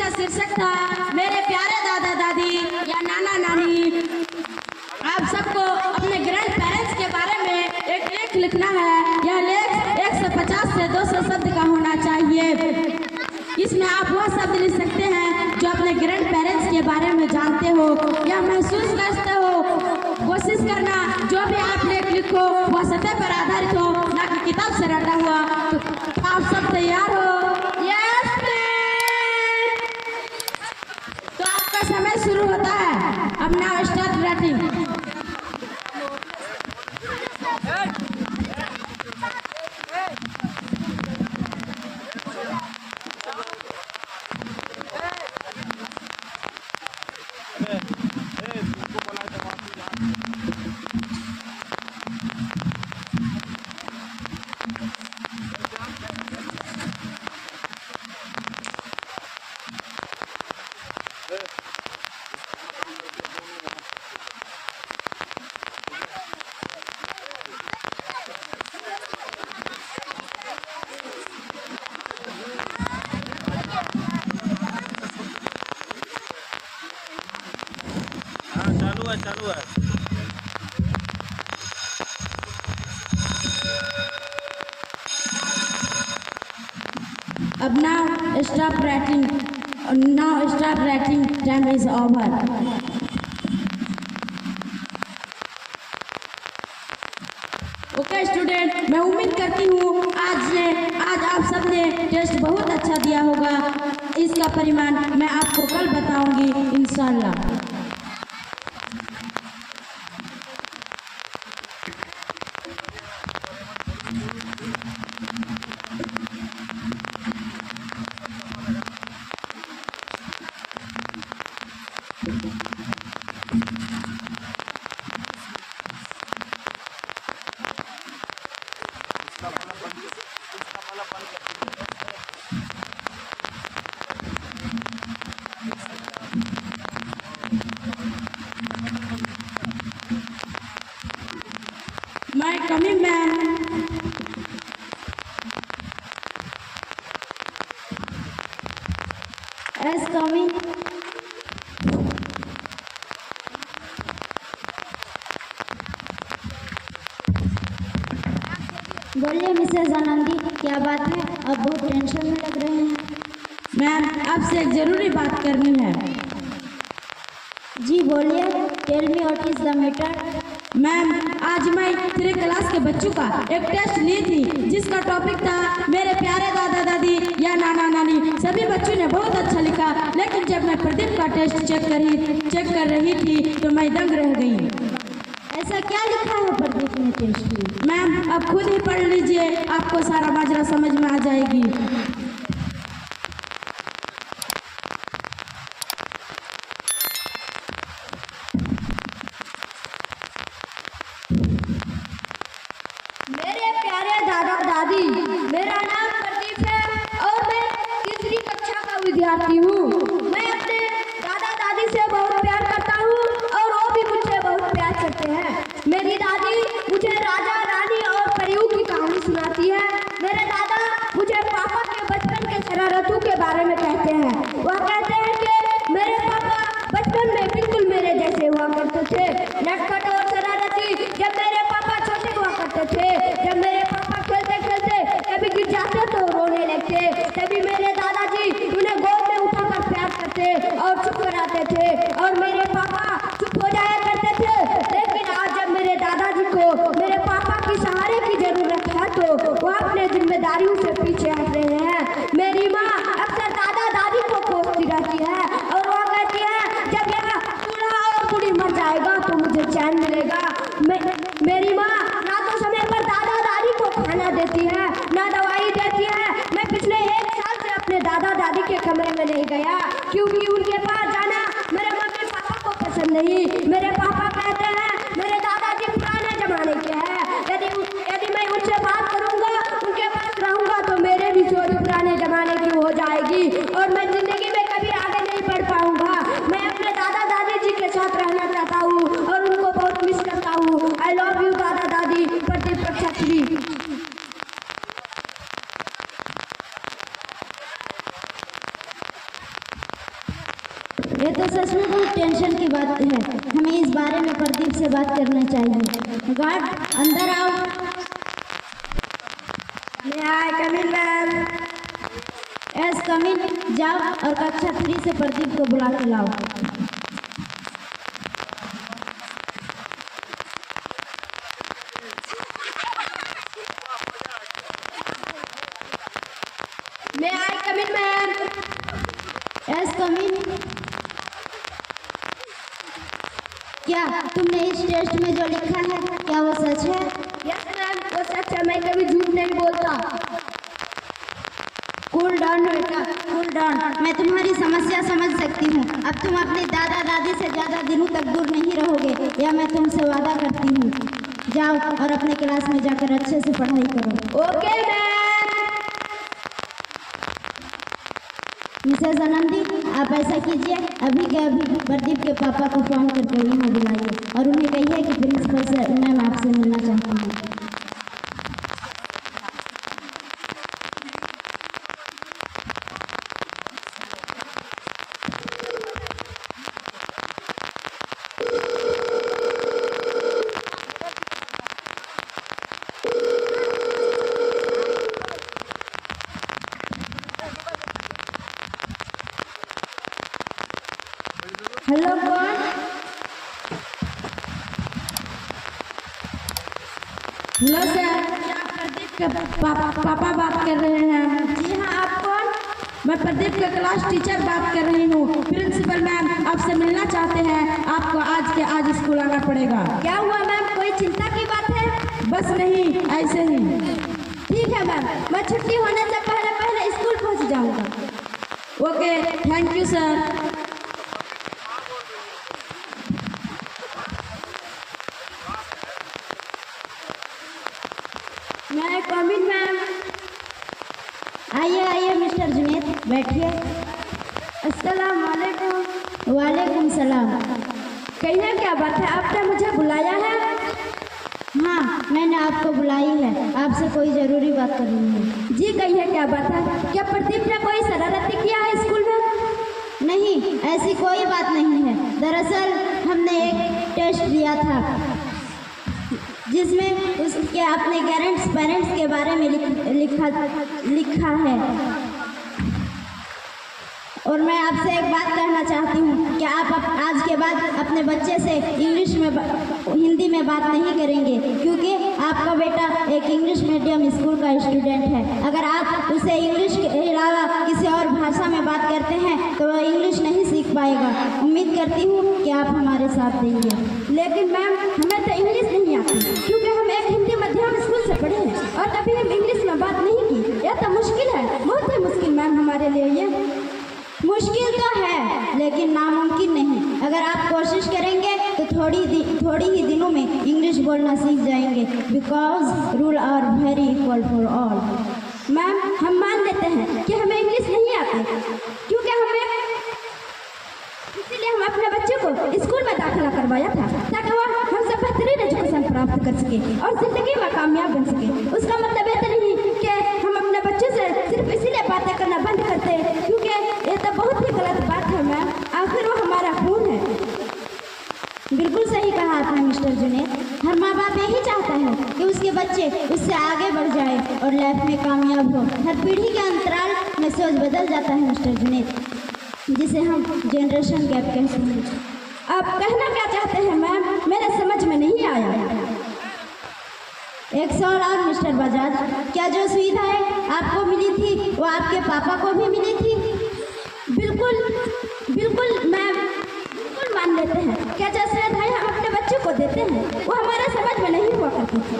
का शीर्षक था मेरे प्यारे दादा दादी या नाना नानी। आप सबको अपने ग्रैंड पेरेंट्स के बारे में एक लेख लिखना है। यह लेख 150 से 200 शब्द का होना चाहिए। इसमें आप वह शब्द लिख सकते हैं जो अपने ग्रैंड पेरेंट्स के बारे में जानते हो या महसूस करते हो। कोशिश करना जो भी आप लेख लिखो वह सत्य पर आधारित हो, ना कि किताब से रटा हुआ। तो आप सब तैयार हो? Yes please. तो आपका समय शुरू होता है। अब नाउ स्टार्ट राइटिंग। चालू है। अब now stop writing. Now stop writing. Time is over. Okay student, मैं उम्मीद करती हूँ आज आप सबने टेस्ट बहुत अच्छा दिया होगा। इसका परिणाम मैं आपको कल बताऊंगी इंशाल्लाह। My coming man. Yes, coming. बोलिए मिसेज आनंदी, क्या बात है? अब बहुत टेंशन में लग रहे हैं। मैम, आपसे एक जरूरी बात करनी है। जी बोलिए। Tell me what is the matter. Ma'am, आज मैं 3 क्लास के बच्चों का एक टेस्ट ली थी जिसका टॉपिक था मेरे प्यारे दादा दादी या नाना नानी। सभी बच्चों ने बहुत अच्छा लिखा, लेकिन जब मैं प्रदीप का टेस्ट चेक कर रही थी तो मैं दंग रह गई। ऐसा क्या लिखा है प्रदीप ने टेस्ट में? मैम, अब खुद ही पढ़ लीजिए, आपको सारा माजरा समझ में आ जाएगी। मेरे प्यारे दादा दादी, मेरा नाम प्रदीप है और मैं तीसरी कक्षा का विद्यार्थी हूँ। मैं अपने दादा दादी से बहुत प्यार करता हूँ और वो भी मुझसे बहुत प्यार करते हैं। मेरी दादी मुझे राजा रानी और परियों की कहानी सुनाती है। मेरे दादा मुझे पापा के बचपन के शरारतों के बारे में कहते हैं। वह कहते हैं कि मेरे पापा बचपन में बिल्कुल मेरे जैसे हुआ करते थे, नटखट और शरारती। जब मेरे पापा छोटे हुआ करते थे, जब मेरे पापा खेलते खेलते कभी गिर जाते तो रोने लगते, तभी मेरे दादाजी उन्हें गोद में उठाकर प्यार करते और चुप कराते थे और मेरे पापा चुप हो जाया करते थे। लेकिन आज जब मेरे दादाजी को मेरे पापा की सहारे की जरूरत है तो वह अपने जिम्मेदारियों से पीछे हट रहे हैं। मेरी माँ अक्सर दादा दादी को कोसती रहती है और वह कहती है जब यह बूढ़ा और बूढ़ी मर जाएगा तो मुझे चैन मिलेगा। मेरी माँ ना तो समय पर दादा दादी को खाना देती है, ना दवाई देती है। मैं पिछले 1 साल से अपने दादा दादी के कमरे में नहीं गया क्योंकि उनके पास जाना मेरे मम्मी पापा को पसंद नहीं। मेरे पापा कहते हैं मेरे दादाजी पुराने जमाने के हैं। यदि मैं उनसे बात करूंगा, उनके पास रहूंगा तो मेरे भी सोच पुराने जमाने की हो जाएगी और मैं जिंदगी में कभी आगे नहीं बढ़ पाऊंगा। मैं अपने दादा दादी जी के साथ रहना चाहता हूँ और उनको बहुत मिस करता हूँ। आई लव यू दादा दादी। प्रदीप छत्री। ये तो सच में बहुत टेंशन की बात है। हमें इस बारे में प्रदीप से बात करना चाहिए। गार्ड, अंदर आओ। मैं आए कमिंग मैम। एस कमिन, जाओ और कक्षा 3 से प्रदीप को बुला के लाओ। मैं आए कमिंग मैम। S cumin. क्या तुमने इस टेस्ट में जो लिखा है क्या वो सच है? यस मैम, वो सच है, मैं कभी झूठ नहीं बोलता। कूल डाउन बेटा, कूल डाउन। मैं तुम्हारी समस्या समझ सकती हूँ। अब तुम अपने दादा दादी से ज़्यादा दिनों तक दूर नहीं रहोगे, या मैं तुमसे वादा करती हूँ। जाओ और अपने क्लास में जाकर अच्छे से पढ़ाई करो। Okay ma'am. मिसेस आनंदी, आप ऐसा कीजिए, अभी के अभी प्रदीप के पापा को फ़ोन करके यहाँ बुलाइए और उन्हें कहिए कि प्रिंसिपल से मैम आपसे मिलना चाहती हूँ। हेलो कौन? हेलो सर, क्या प्रदीप के पापा बात कर रहे हैं? जी हाँ, आप कौन? मैं प्रदीप के क्लास टीचर बात कर रही हूँ। प्रिंसिपल मैम आपसे मिलना चाहते हैं। आपको आज के आज स्कूल आना पड़ेगा। क्या हुआ मैम, कोई चिंता की बात है? बस नहीं, ऐसे ही। ठीक है मैम, मैं छुट्टी होने से पहले पहले स्कूल पहुँच जाऊँगा। Okay, thank you sir. मैं कमिंग मैम। आइए आइए मिस्टर जुनेद, बैठिए। अस्सलाम वालेकुम। वालेकुम सलाम। कहिए क्या बात है, आपने मुझे बुलाया है? हाँ, मैंने आपको बुलाई है, आपसे कोई ज़रूरी बात करनी है। जी कहिए क्या बात है। क्या प्रदीप ने कोई शरारती किया है स्कूल में? नहीं, ऐसी कोई बात नहीं है। दरअसल हमने एक टेस्ट दिया था जिसमें उसके अपने पेरेंट्स के बारे में लिखा है। और मैं आपसे एक बात कहना चाहती हूँ कि आप आज के बाद अपने बच्चे से हिंदी में बात नहीं करेंगे, क्योंकि आपका बेटा एक इंग्लिश मीडियम स्कूल का स्टूडेंट है। अगर आप उसे इंग्लिश के अलावा किसी और भाषा में बात करते हैं तो वह इंग्लिश नहीं सीख पाएगा। उम्मीद करती हूँ कि आप हमारे साथ देंगे। लेकिन मैम, हमें तो इंग्लिश नहीं आती, क्योंकि हम एक हिंदी मध्यम स्कूल से पढ़े हैं और कभी हम इंग्लिश में बात नहीं की। यह तो मुश्किल है, बहुत ही मुश्किल मैम हमारे लिए। ये मुश्किल तो है लेकिन नामुमकिन नहीं। अगर आप कोशिश करेंगे तो थोड़ी ही दिनों में इंग्लिश बोलना सीख जाएंगे, because rule are very equal for all. Ma'am, हम मान लेते हैं कि हमें इंग्लिश नहीं आती, क्योंकि इसीलिए हम अपने बच्चे को स्कूल में दाखिला करवाया था, ताकि वह हमसे बेहतरीन एजुकेशन प्राप्त कर सके और जिंदगी में कामयाब बन सके। उसका मतलब ये तो नहीं कि हम अपने बच्चे से सिर्फ इसीलिए बातें करना बंद करते हैं, क्योंकि ये तो बहुत ही गलत बात है मैम। आखिर वो हमारा खून है। बिल्कुल सही कहा आपने मिस्टर जुनेद। हर माँ बाप यही चाहता है कि उसके बच्चे उससे आगे बढ़ जाए और लाइफ में कामयाब हो। हर पीढ़ी के अंतराल में सोच बदल जाता है मिस्टर जुनेद, जिसे हम जनरेशन गैप कहते हैं। आप कहना क्या चाहते हैं मैम, मेरे समझ में नहीं आया। एक सवाल और मिस्टर बजाज, क्या जो सुविधाएं आपको मिली थी वो आपके पापा को भी मिली थी? बिल्कुल बिल्कुल मैम, बिल्कुल मान लेते हैं। क्या जो सुविधाएं हम अपने बच्चों को देते हैं वो हमारे समझ में नहीं हुआ करती थी।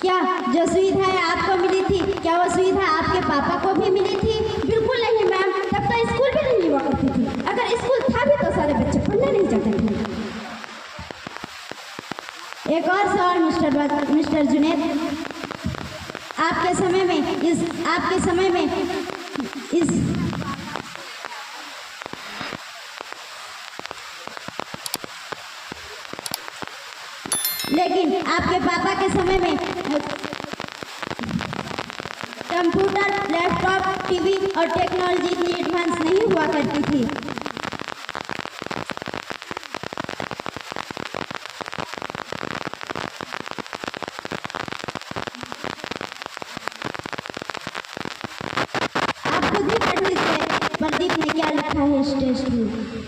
क्या जो सुविधाएं आपको मिली थी क्या वो सुविधा आपके पापा को भी मिली थी? बिल्कुल नहीं मैम, तब तो स्कूल भी नहीं हुआ करती थी। अगर स्कूल था भी तो सारे बच्चे पढ़ने नहीं जाते थे। एक और सवाल मिस्टर जुनेद, आपके समय में इस लेकिन आपके पापा के समय में कंप्यूटर, लैपटॉप लैपटॉप, टीवी और टेक्नोलॉजी इतनी एडवांस नहीं हुआ करती थी। आप खुद ही पढ़ लीजिए प्रदीप ने क्या लिखा है इस टेस्ट में।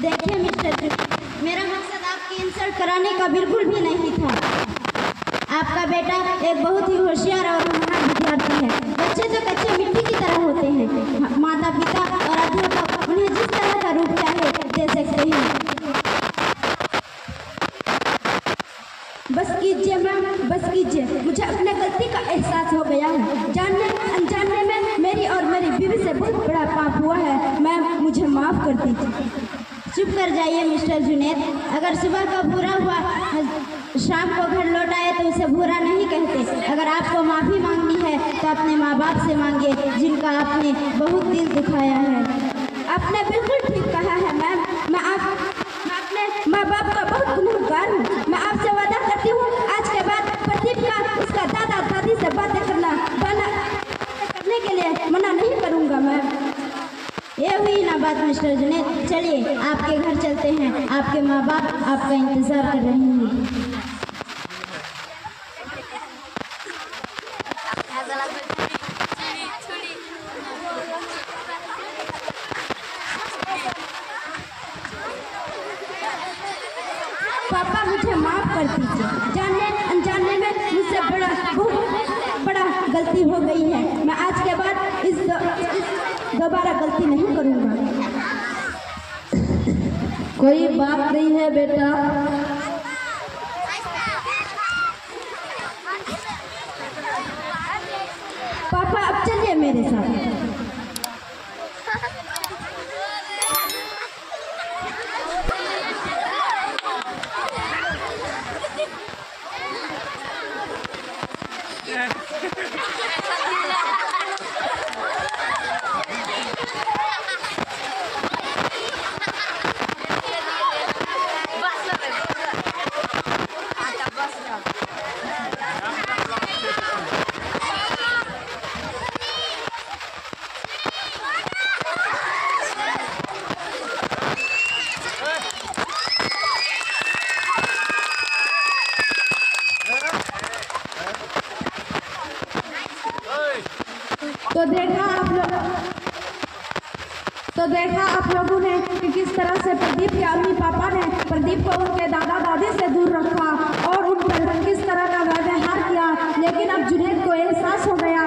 देखिए मिस्टर जी, मेरा मकसद आपकी इंसल्ट कराने का बिल्कुल भी नहीं था। आपका बेटा एक बहुत ही होशियार और महान विद्यार्थी है। बच्चे तो कच्चे मिट्टी की तरह होते हैं। माता पिता और अध्यापक उन्हें जिस तरह का रूप चाहे दे सकते हैं। बस कीजिए मैम, बस कीजिए। मुझे अपने गलती का एहसास हो गया है। जानने अनजाने में मेरी और मेरी बीवी से बहुत बड़ा पाप हुआ है। मैम मुझे माफ़ कर दीजिए। चुप कर जाइए मिस्टर जुनैद। अगर सुबह का बुरा हुआ शाम को घर लौट आए तो उसे बुरा नहीं कहते। अगर आपको माफ़ी मांगनी है तो अपने माँ बाप से मांगिए, जिनका आपने बहुत दिल दुखाया है। आपने बिल्कुल ठीक कहा है मैम। मैं अपने माँ बाप का बहुत गुनहगार हूँ। मैं आपसे वादा करती हूँ आज के बाद प्रदीप का उसका दादा दादी से बातें करने के लिए मना नहीं करूँगा मैम। ये हुई ना बात मिस्टर जुनैद। चलिए आपके घर चलते हैं। आपके माँ बाप आपका इंतज़ार कर रहे हैं। पापा मुझे माफ़ कर दीजिए। जानने अनजाने में मुझसे बहुत बड़ा गलती हो गई है। मैं आज के बाद इस दोबारा गलती नहीं करूँगा। कोई बात नहीं है बेटा। पापा अब चलिए मेरे साथ। तो देखा आप लोगों ने कि किस तरह से प्रदीप के अम्मी पापा ने प्रदीप को उनके दादा दादी से दूर रखा और उन पर किस तरह का व्यवहार किया। लेकिन अब जुनैद को एहसास हो गया